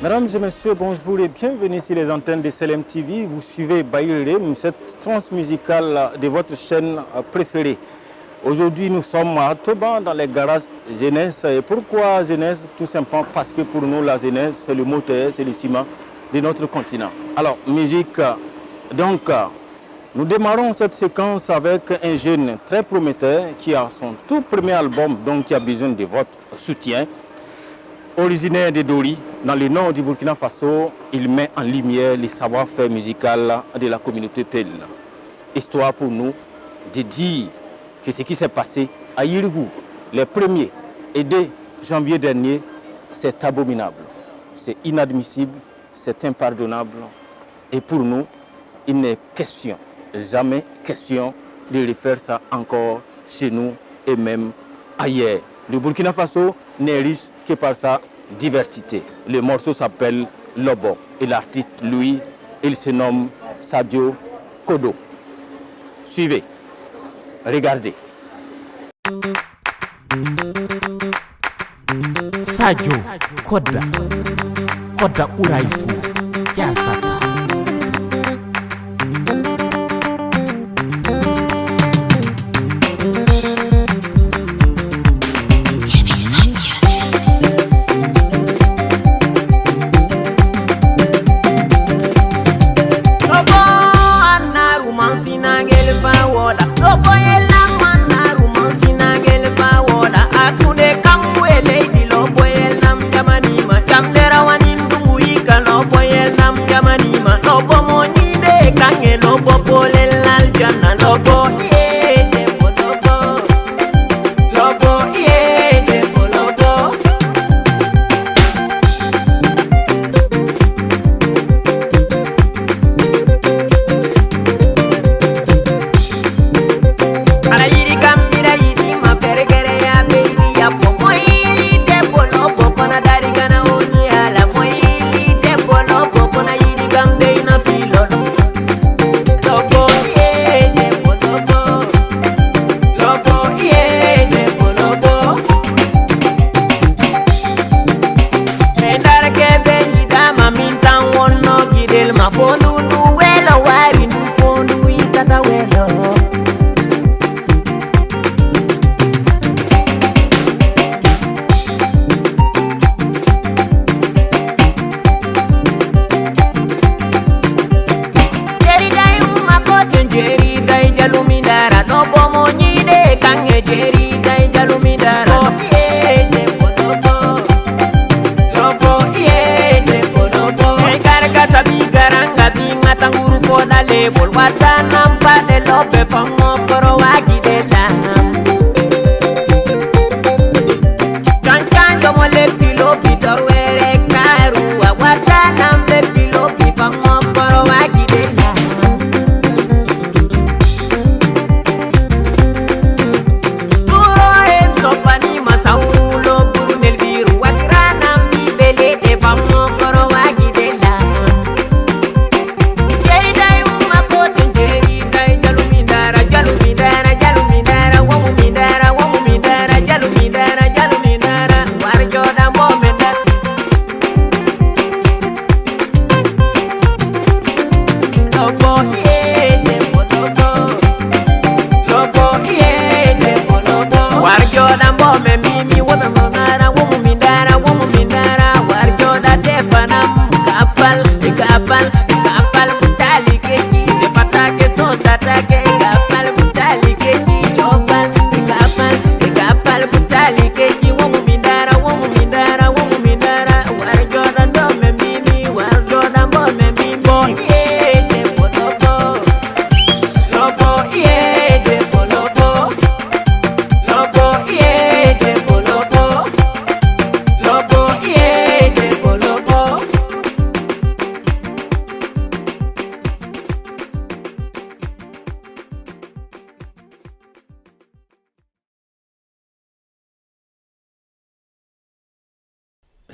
Mesdames et messieurs, bonjour et bienvenue sur les antennes de Selem TV. Vous suivez Baïlem, cette transmusicale de votre chaîne préférée. Aujourd'hui, nous sommes à Toban dans les garages jeunesse. Et pourquoi jeunesse? Tout simplement parce que pour nous, la jeunesse, c'est le moteur, c'est le ciment de notre continent. Alors, musique, donc, nous démarrons cette séquence avec un jeune très prometteur qui a son tout premier album, donc qui a besoin de votre soutien. Originaire de Dori, dans le nord du Burkina Faso, il met en lumière les savoir-faire musical de la communauté Peul. Histoire pour nous de dire que ce qui s'est passé à Yirigou, les 1er et 2 janvier dernier, c'est abominable, c'est inadmissible, c'est impardonnable. Et pour nous, il n'est question, jamais question de refaire ça encore chez nous et même ailleurs. Le Burkina Faso n'est riche que par sa diversité. Le morceau s'appelle Lobo et l'artiste, lui, il se nomme Sadio Kodo. Suivez, regardez. Sadio Koda Koda Uraifu Kiasata.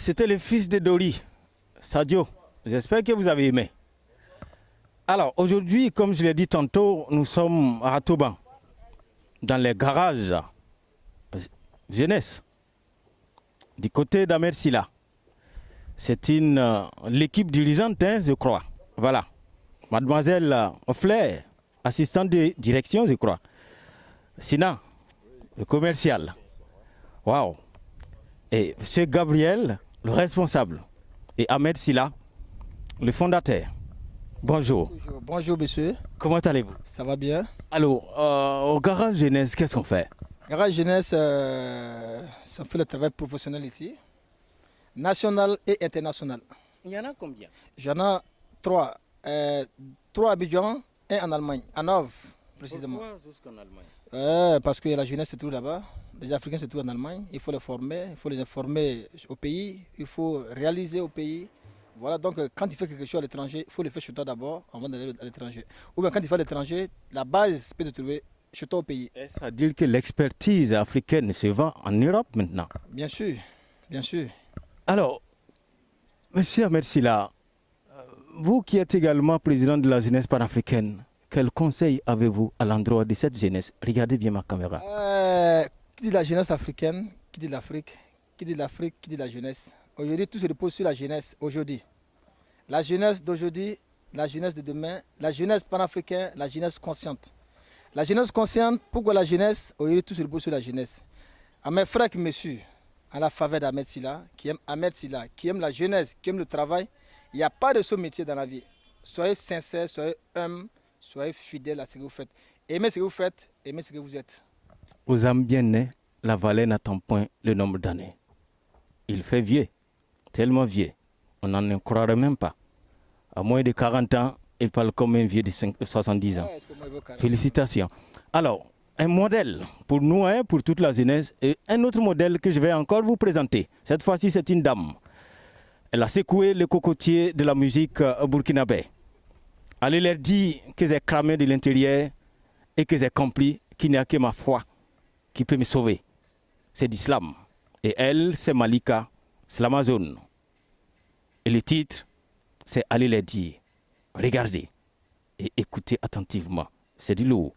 C'était le fils de Dori, Sadio. J'espère que vous avez aimé. Alors aujourd'hui, comme je l'ai dit tantôt, nous sommes à Toban, dans les garages jeunesse, du côté d'Amer Silla. C'est l'équipe dirigeante, hein, je crois. Voilà. Mademoiselle Flair, assistante de direction, je crois. Sina, le commercial. Waouh. Et M. Gabriel, le responsable. Et Ahmed Silla, le fondateur. Bonjour. Bonjour, monsieur. Comment allez-vous? Ça va bien? Alors, au Garage Jeunesse, qu'est-ce qu'on fait? Garage Jeunesse, on fait le travail professionnel ici, national et international. Il y en a combien? J'en ai 3. 3 à Abidjan et en Allemagne, à Nov, précisément. Pourquoi jusqu'en Allemagne? Parce que la jeunesse, c'est tout là-bas. Les Africains, c'est tout en Allemagne. Il faut les former, il faut les informer au pays, il faut réaliser au pays. Voilà, donc quand tu fais quelque chose à l'étranger, il faut le faire chez toi d'abord avant d'aller à l'étranger. Ou bien quand tu fais à l'étranger, la base peut te trouver chez toi au pays. Est-ce à dire que l'expertise africaine se vend en Europe maintenant? Bien sûr, bien sûr. Alors, monsieur Ahmed Silla, vous qui êtes également président de la jeunesse panafricaine, quel conseil avez-vous à l'endroit de cette jeunesse? Regardez bien ma caméra. Qui dit la jeunesse africaine, qui dit l'Afrique, qui dit l'Afrique, qui dit la jeunesse. Aujourd'hui, tout se repose sur la jeunesse aujourd'hui. La jeunesse d'aujourd'hui, la jeunesse de demain, la jeunesse panafricaine, la jeunesse consciente. La jeunesse consciente, pourquoi la jeunesse? Aujourd'hui, tout se repose sur la jeunesse. À mes frères qui me suivent, à la faveur d'Ahmed Silla, qui aime Ahmed Silla, qui aime la jeunesse, qui aime le travail, il n'y a pas de ce métier dans la vie. Soyez sincères, soyez humbles, soyez fidèles à ce que vous faites. Aimez ce que vous faites, aimez ce que vous êtes. Aux âmes bien nées, la vallée n'attend point le nombre d'années. Il fait vieux, tellement vieux, on n'en croirait même pas. À moins de 40 ans, il parle comme un vieux de 70 ans. Félicitations. Alors, un modèle pour nous, hein, pour toute la jeunesse, et un autre modèle que je vais encore vous présenter. Cette fois-ci, c'est une dame. Elle a secoué le cocotier de la musique burkinabé. Allez leur dire que j'ai cramé de l'intérieur et que j'ai compris qu'il n'y a que ma foi qui peut me sauver. C'est l'islam. Et elle, c'est Malika, c'est l'Amazone. Et le titre, c'est Allez les dire. Regardez et écoutez attentivement. C'est du lourd.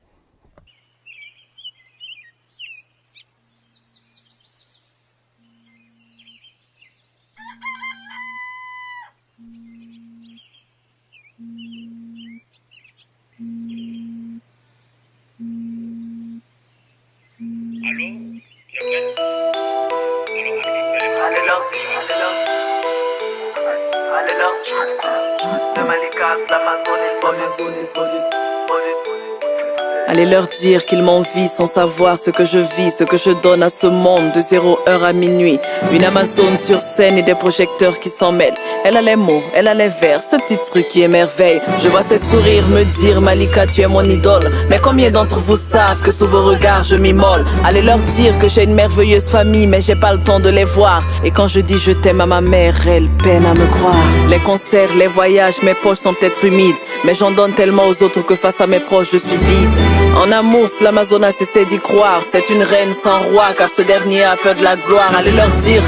Allez leur dire qu'ils m'envient sans savoir ce que je vis, ce que je donne à ce monde de 0 heure à minuit. Une Amazone sur scène et des projecteurs qui s'en mêlent. Elle a les mots, elle a les vers, ce petit truc qui émerveille. Je vois ses sourires me dire Malika tu es mon idole. Mais combien d'entre vous savent que sous vos regards je m'immole? Allez leur dire que j'ai une merveilleuse famille mais j'ai pas le temps de les voir. Et quand je dis je t'aime à ma mère, elle peine à me croire. Les concerts, les voyages, mes poches sont peut-être humides, mais j'en donne tellement aux autres que face à mes proches je suis vide. En amour, l'Amazone a cessé d'y croire. C'est une reine sans roi car ce dernier a peur de la gloire. Allez leur dire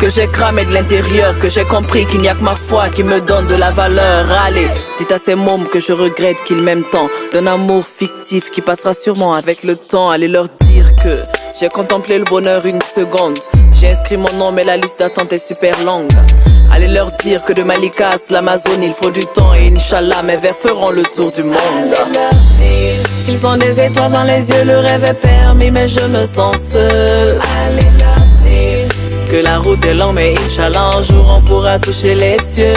que j'ai cramé de l'intérieur, que j'ai compris qu'il n'y a que ma foi qui me donne de la valeur. Allez, dites à ces mômes que je regrette qu'ils m'aiment tant, d'un amour fictif qui passera sûrement avec le temps. Allez leur dire que j'ai contemplé le bonheur une seconde. J'ai inscrit mon nom mais la liste d'attente est super longue. Allez leur dire que de Malika à l'Amazone il faut du temps. Et Inch'Allah mes vers feront le tour du monde. Allez leur dire qu'ils ont des étoiles dans les yeux, le rêve est permis mais je me sens seul. Allez leur dire que la route est longue mais Inch'Allah un jour on pourra toucher les cieux.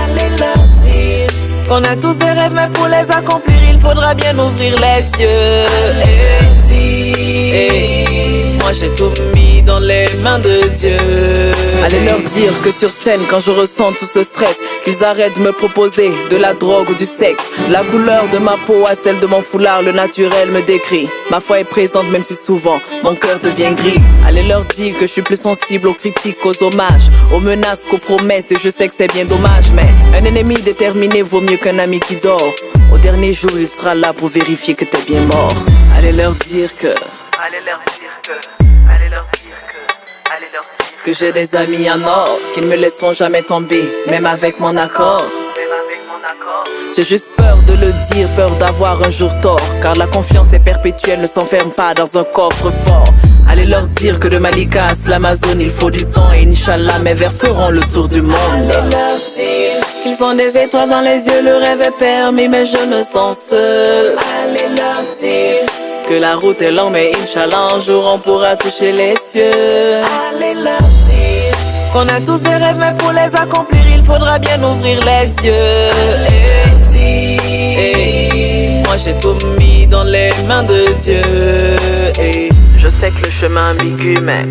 Allez leur dire qu'on a tous des rêves mais pour les accomplir il faudra bien ouvrir les yeux. Allez, moi j'ai tout mis dans les mains de Dieu. Allez leur dire que sur scène quand je ressens tout ce stress, qu'ils arrêtent de me proposer de la drogue ou du sexe. La couleur de ma peau à celle de mon foulard, le naturel me décrit. Ma foi est présente même si souvent mon cœur devient gris. Allez leur dire que je suis plus sensible aux critiques, aux hommages, aux menaces qu'aux promesses. Et je sais que c'est bien dommage, mais un ennemi déterminé vaut mieux qu'un ami qui dort. Au dernier jour il sera là pour vérifier que t'es bien mort. Allez leur dire que que j'ai des amis en or qui ne me laisseront jamais tomber, même avec mon accord. J'ai juste peur de le dire, peur d'avoir un jour tort, car la confiance est perpétuelle, ne s'enferme pas dans un coffre-fort. Allez leur dire que de Malika à l'Amazone il faut du temps et Inch'Allah mes vers feront le tour du monde. Allez leur dire qu'ils ont des étoiles dans les yeux, le rêve est permis mais je me sens seul. Allez leur dire que la route est longue mais Inch'Allah un jour on pourra toucher les cieux. Allez leur dire qu'on a tous des rêves mais pour les accomplir il faudra bien ouvrir les yeux. Et moi j'ai tout mis dans les mains de Dieu. Et je sais que le chemin est ambigu mais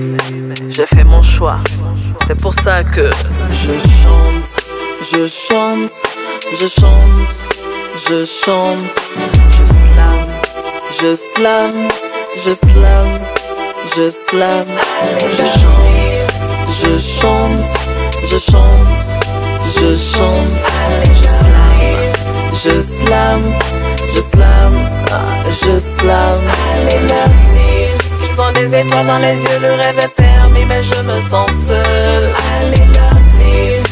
j'ai fait mon choix. C'est pour ça que je chante, je chante, je chante, je chante, je slam, je slam, je slam, je slam, je chante, je chante, je chante, je chante, je slam, je slam, je slam, je slam. Allez leur dire qu'ils ont des étoiles dans les yeux, le rêve est permis mais je me sens seul. Allez leur dire,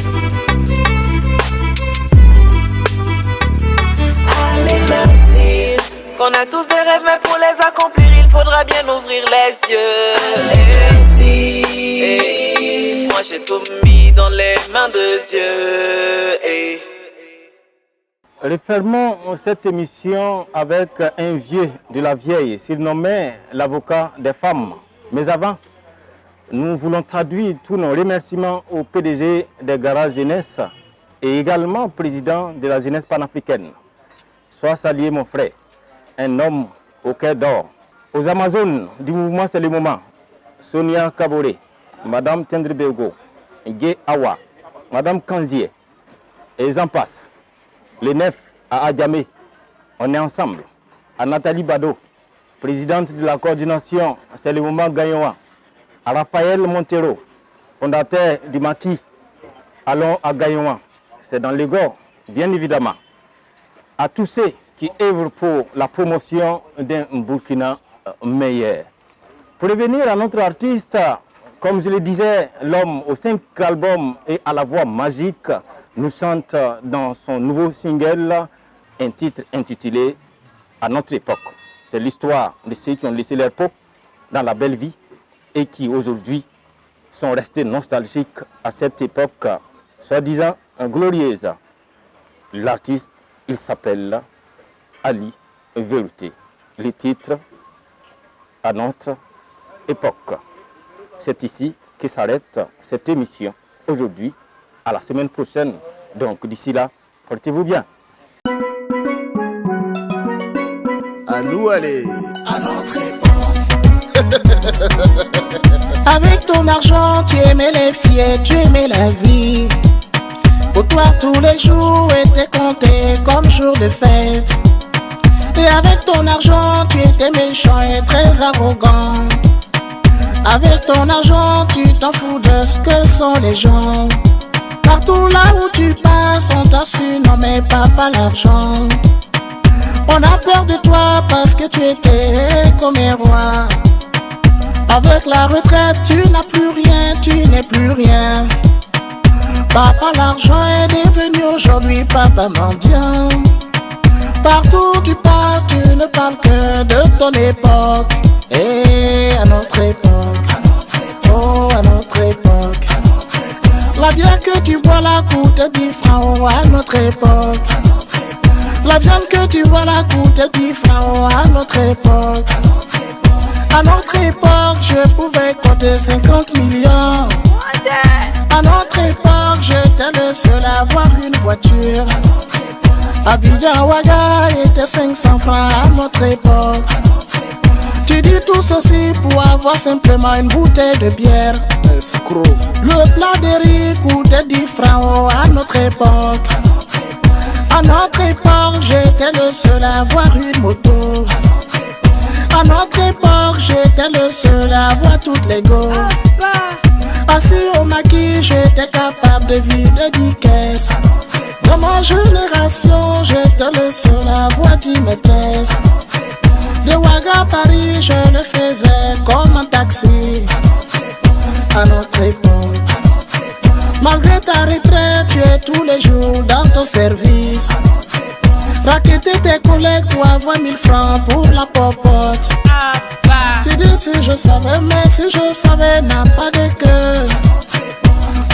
allez leur dire qu'on a tous des rêves mais pour les accomplir il faudra bien ouvrir les yeux. Allez leur dire, moi j'ai tout mis dans les mains de Dieu. Et refermons cette émission avec un vieux de la vieille, surnommé l'avocat des femmes. Mais avant, nous voulons traduire tous nos remerciements au PDG des Garages Jeunesse et également président de la jeunesse panafricaine. Sois salué mon frère, un homme au cœur d'or. Aux Amazones du mouvement C'est le moment, Sonia Kabore, Madame Tendribego, Gay Awa, Madame Kanzie, et j'en passe. Les 9 à Adjamé, on est ensemble. À Nathalie Bado, présidente de la coordination C'est le moment Gagnoa. À Raphaël Montero, fondateur du maquis Allons à Gagnoa. C'est dans l'Égor, bien évidemment. À tous ceux qui œuvrent pour la promotion d'un Burkina meilleur. Pour revenir à notre artiste, comme je le disais, l'homme aux 5 albums et à la voix magique, nous chante dans son nouveau single un titre intitulé « À notre époque ». C'est l'histoire de ceux qui ont laissé leur peau dans la belle vie et qui aujourd'hui sont restés nostalgiques à cette époque, soi-disant glorieuse. L'artiste, il s'appelle Ali Velouté. Le titre « À notre époque ». C'est ici que s'arrête cette émission aujourd'hui. À la semaine prochaine. Donc d'ici là, portez-vous bien. À nous aller. À notre époque. Avec ton argent, tu aimais les filles, tu aimais la vie. Pour toi, tous les jours étaient comptés comme jour de fête. Et avec ton argent, tu étais méchant et très arrogant. Avec ton argent, tu t'en fous de ce que sont les gens. Partout là où tu passes, on t'a surnommé papa l'argent. On a peur de toi parce que tu étais comme un roi. Avec la retraite, tu n'as plus rien, tu n'es plus rien. Papa l'argent est devenu aujourd'hui papa mendiant. Partout où tu passes, tu ne parles que de ton époque. Et à notre époque, oh à notre époque. La bière que tu bois la coûte 10 francs à notre époque. La viande que tu vois la coûte 10 francs à notre époque. À notre époque, je pouvais compter 50 millions. À notre époque, j'étais le seul à avoir une voiture. Abidjan Ouaga était 500 francs à notre époque. Tu dis tout ceci pour avoir simplement une bouteille de bière. Escroc. Le plat de riz coûtait 10 francs à notre époque. À notre époque, j'étais le seul à avoir une moto. À notre époque, j'étais le seul à avoir toutes les go. Assis au maquis, j'étais capable de vider 10 caisses. Dans ma génération, j'étais le seul à avoir 10 maîtresses. De Ouaga à Paris, je le faisais comme un taxi. À notre époque, malgré ta retraite, tu es tous les jours dans ton service. Raqueter tes collègues pour avoir 1000 francs pour la popote. Tu dis si je savais, mais si je savais, n'a pas de cœur.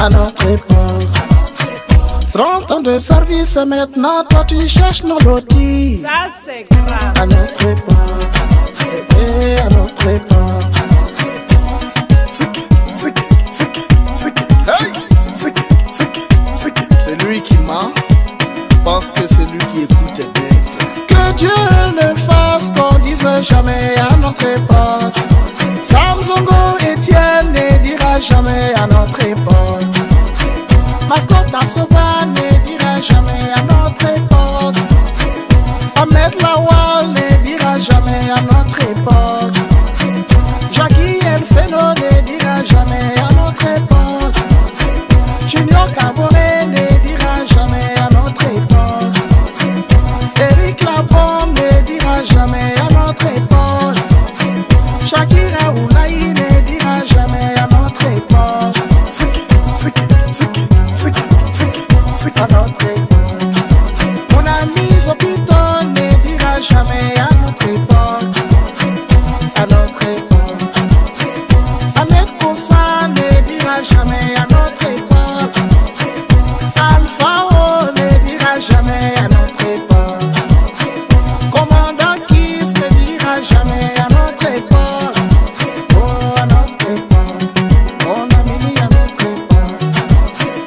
À notre époque, 30 ans de service, maintenant toi tu cherches nos lotis. Ça c'est grave. À notre époque, à notre époque. C'est lui qui ment, pense que c'est lui qui écoute est bête. Que Dieu ne fasse qu'on dise jamais à notre époque. Samsongo Etienne ne dira jamais à notre époque. Mascotte Absoba ne dira jamais à notre époque. Ahmed Lawal ne dira jamais à notre époque. Jackie El Feno ne dira jamais à notre époque. Junior Caboret ne dira jamais à notre époque. Eric Labombe ne dira jamais à notre époque. Shakira Oulaï ne dira jamais à notre époque. À notre époque. Mon ami Zopito ne dira jamais à notre époque. À notre époque. Ahmed Koussa ne dira jamais à notre époque. Alpha O ne dira jamais à notre époque. Commandant Kiss ne dira jamais à notre époque. Oh, à notre époque. Mon ami, à notre époque.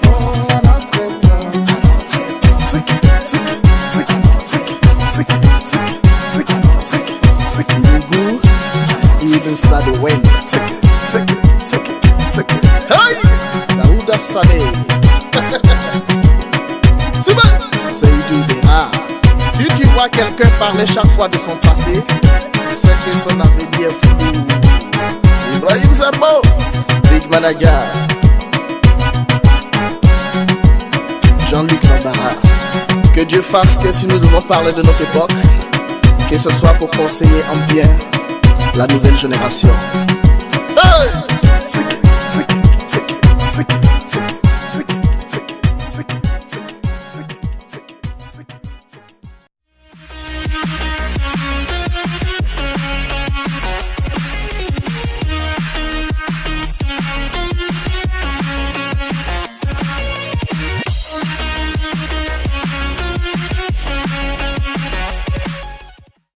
Oh, à notre époque. Even Sade Wen. Hey! Daouda Saleh. Seydou Béra. Si tu vois quelqu'un parler chaque fois de son passé, c'est que son avenir est flou. Ibrahim Zarbo, Big Manager. Jean-Luc Lambara. Que Dieu fasse que si nous devons parler de notre époque, que ce soit pour conseiller en bien la nouvelle génération. Hey!